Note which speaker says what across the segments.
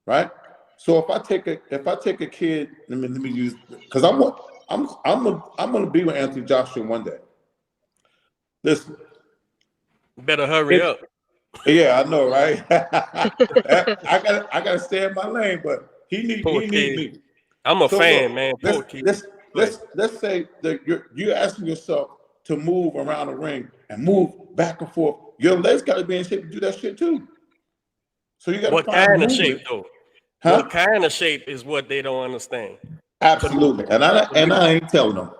Speaker 1: right? So if I take a kid, let me use, because I'm gonna be with Anthony Joshua one day. Listen,
Speaker 2: better hurry up.
Speaker 1: Yeah, I know, right? I gotta stay in my lane, but he need me.
Speaker 2: I'm a fan, man.
Speaker 1: Let's say that you're asking yourself to move around the ring and move back and forth. Your legs got to be in shape to do that shit too. So you got to find
Speaker 2: kind of
Speaker 1: movement.
Speaker 2: shape though?
Speaker 1: Huh?
Speaker 2: What kind of shape is what they don't understand?
Speaker 1: Absolutely, and I ain't telling them.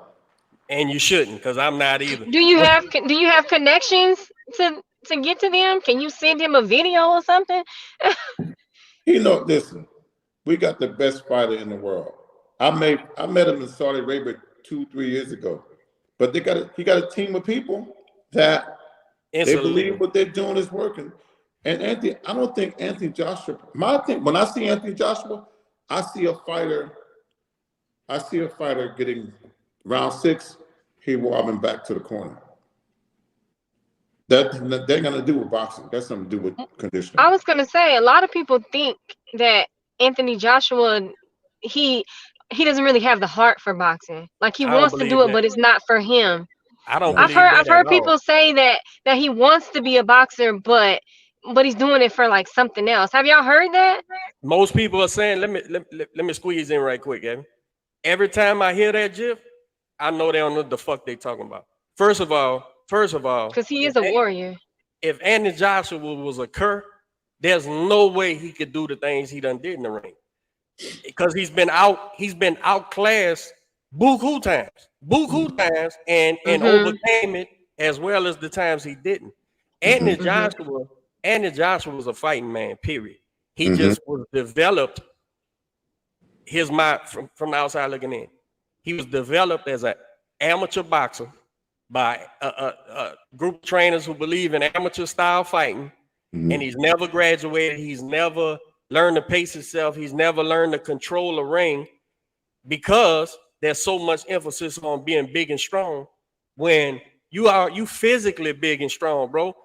Speaker 2: And you shouldn't, because I'm not either.
Speaker 3: Do you have connections to get to them? Can you send him a video or something?
Speaker 1: Listen, we got the best fighter in the world. I met him in Saudi Arabia 2-3 years ago, but he got a team of people that they believe what they're doing is working. And Anthony, I don't think Anthony Joshua. When I see Anthony Joshua, I see a fighter getting round 6. He wobbling back to the corner. That they're gonna do with boxing. That's something to do with conditioning.
Speaker 3: I was gonna say a lot of people think that Anthony Joshua, he doesn't really have the heart for boxing. Like he wants to do it, but it's not for him. I've heard people say that he wants to be a boxer, but he's doing it for like something else. Have y'all heard that?
Speaker 2: Most people are saying, let me squeeze in right quick, Evan. Every time I hear that, Jiff, I know they don't know what the fuck they talking about. First of all,
Speaker 3: because he is a warrior.
Speaker 2: If Anthony Joshua was a cur, there's no way he could do the things he done did in the ring. Because he's been outclassed buku times and overcame it as well as the times he didn't. Anthony Joshua was a fighting man, period. He just was developed his mind from the outside looking in. He was developed as an amateur boxer by a group of trainers who believe in amateur style fighting, and he's never graduated. He's never learned to pace himself. He's never learned to control a ring because there's so much emphasis on being big and strong. When you physically big and strong, bro,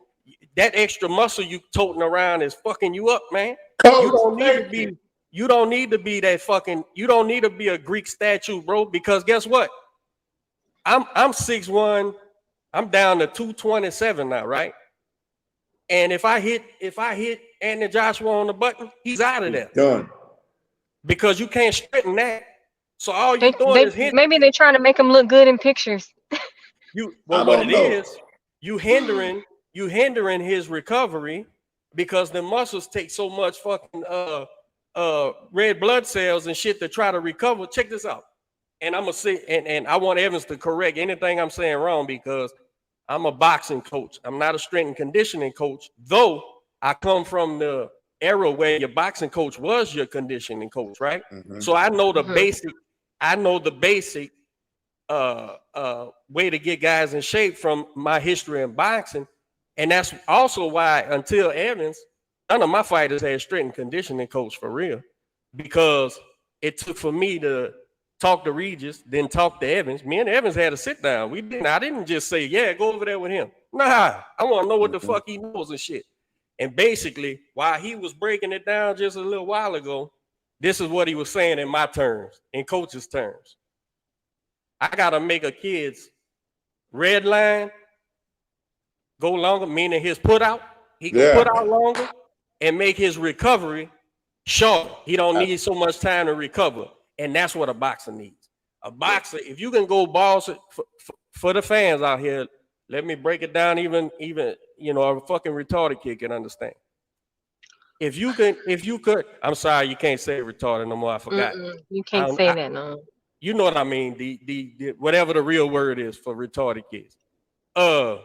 Speaker 2: that extra muscle you toting around is fucking you up, man. You don't need to be that fucking. You don't need to be a Greek statue, bro. Because guess what? I'm 6'1", I'm down to 227 now, right? And if I hit Anthony Joshua on the button, he's out of there.
Speaker 1: Done.
Speaker 2: Because you can't straighten that. So all you doing is hitting.
Speaker 3: Maybe they're trying to make him look good in pictures.
Speaker 2: You hindering his recovery because the muscles take so much fucking red blood cells and shit to try to recover. Check this out. And I'm gonna say, and I want Evans to correct anything I'm saying wrong because I'm a boxing coach. I'm not a strength and conditioning coach, though I come from the era where your boxing coach was your conditioning coach, right? So I know the basic. I know the basic way to get guys in shape from my history in boxing, and that's also why until Evans, none of my fighters had strength and conditioning coach for real, because it took for me to talk to Regis, then talk to Evans. Me and Evans had a sit down. I didn't just say, yeah, go over there with him. Nah, I want to know what the fuck he knows and shit. And basically, while he was breaking it down just a little while ago, this is what he was saying in my terms, in coach's terms. I got to make a kid's red line go longer, meaning his put out. He can put out longer and make his recovery short. He don't need so much time to recover. And that's what a boxer needs. A boxer, if you can go balls for the fans out here, let me break it down even a fucking retarded kid can understand. If you could, I'm sorry, you can't say retarded no more. I forgot.
Speaker 3: You can't say that, no.
Speaker 2: You know what I mean? The whatever the real word is for retarded kids. So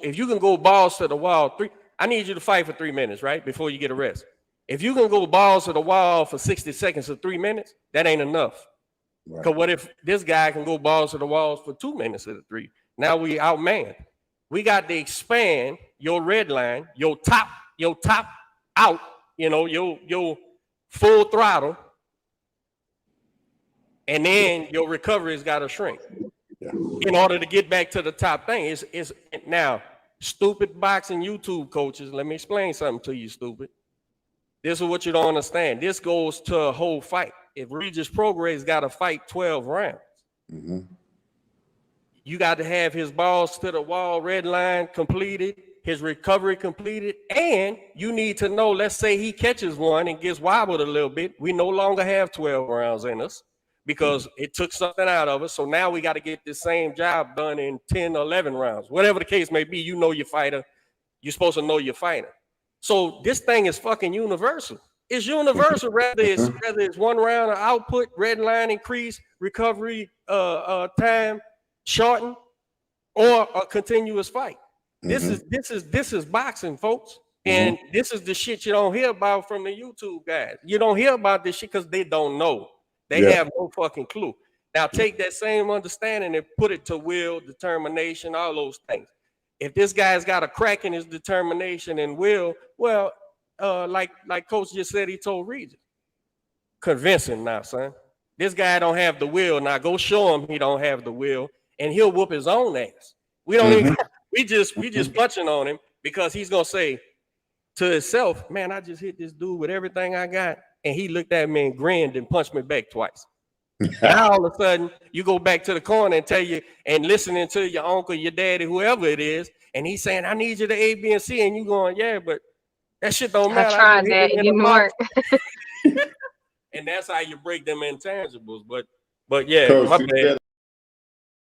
Speaker 2: if you can go balls to the wall, I need you to fight for 3 minutes, right? Before you get arrested. If you can go balls to the wall for 60 seconds or 3 minutes, that ain't enough. Because what if this guy can go balls to the walls for 2 minutes of the 3? Now we outmanned. We got to expand your red line, your top out, your full throttle, and then your recovery has got to shrink in order to get back to the top thing. It's now, stupid boxing YouTube coaches, let me explain something to you, stupid. This is what you don't understand. This goes to a whole fight. If Regis Prograis got to fight 12 rounds, you got to have his balls to the wall, red line completed, his recovery completed, and you need to know, let's say he catches one and gets wobbled a little bit. We no longer have 12 rounds in us because it took something out of us. So now we got to get the same job done in 10, 11 rounds. Whatever the case may be, you know your fighter. You're supposed to know your fighter. So this thing is fucking universal. It's universal, whether it's 1 round of output, red line increase, recovery time shorten, or a continuous fight. This is boxing, folks. And this is the shit you don't hear about from the YouTube guys. You don't hear about this shit because they don't know. They have no fucking clue. Now take that same understanding and put it to will, determination, all those things. If this guy's got a crack in his determination and will, well, like Coach just said, he told Regis, convincing now, son. This guy don't have the will. Now go show him he don't have the will, and he'll whoop his own ass. We don't even. We just punching on him because he's gonna say to himself, "Man, I just hit this dude with everything I got," and he looked at me and grinned and punched me back twice. Now all of a sudden you go back to the corner and tell you and listening to your uncle, your daddy, whoever it is, and he's saying, "I need you to A, B, and C," and you going, "Yeah, but that shit don't matter."
Speaker 3: I tried that, it didn't work.
Speaker 2: And that's how you break them intangibles. But yeah,
Speaker 1: Coach,
Speaker 2: my bad.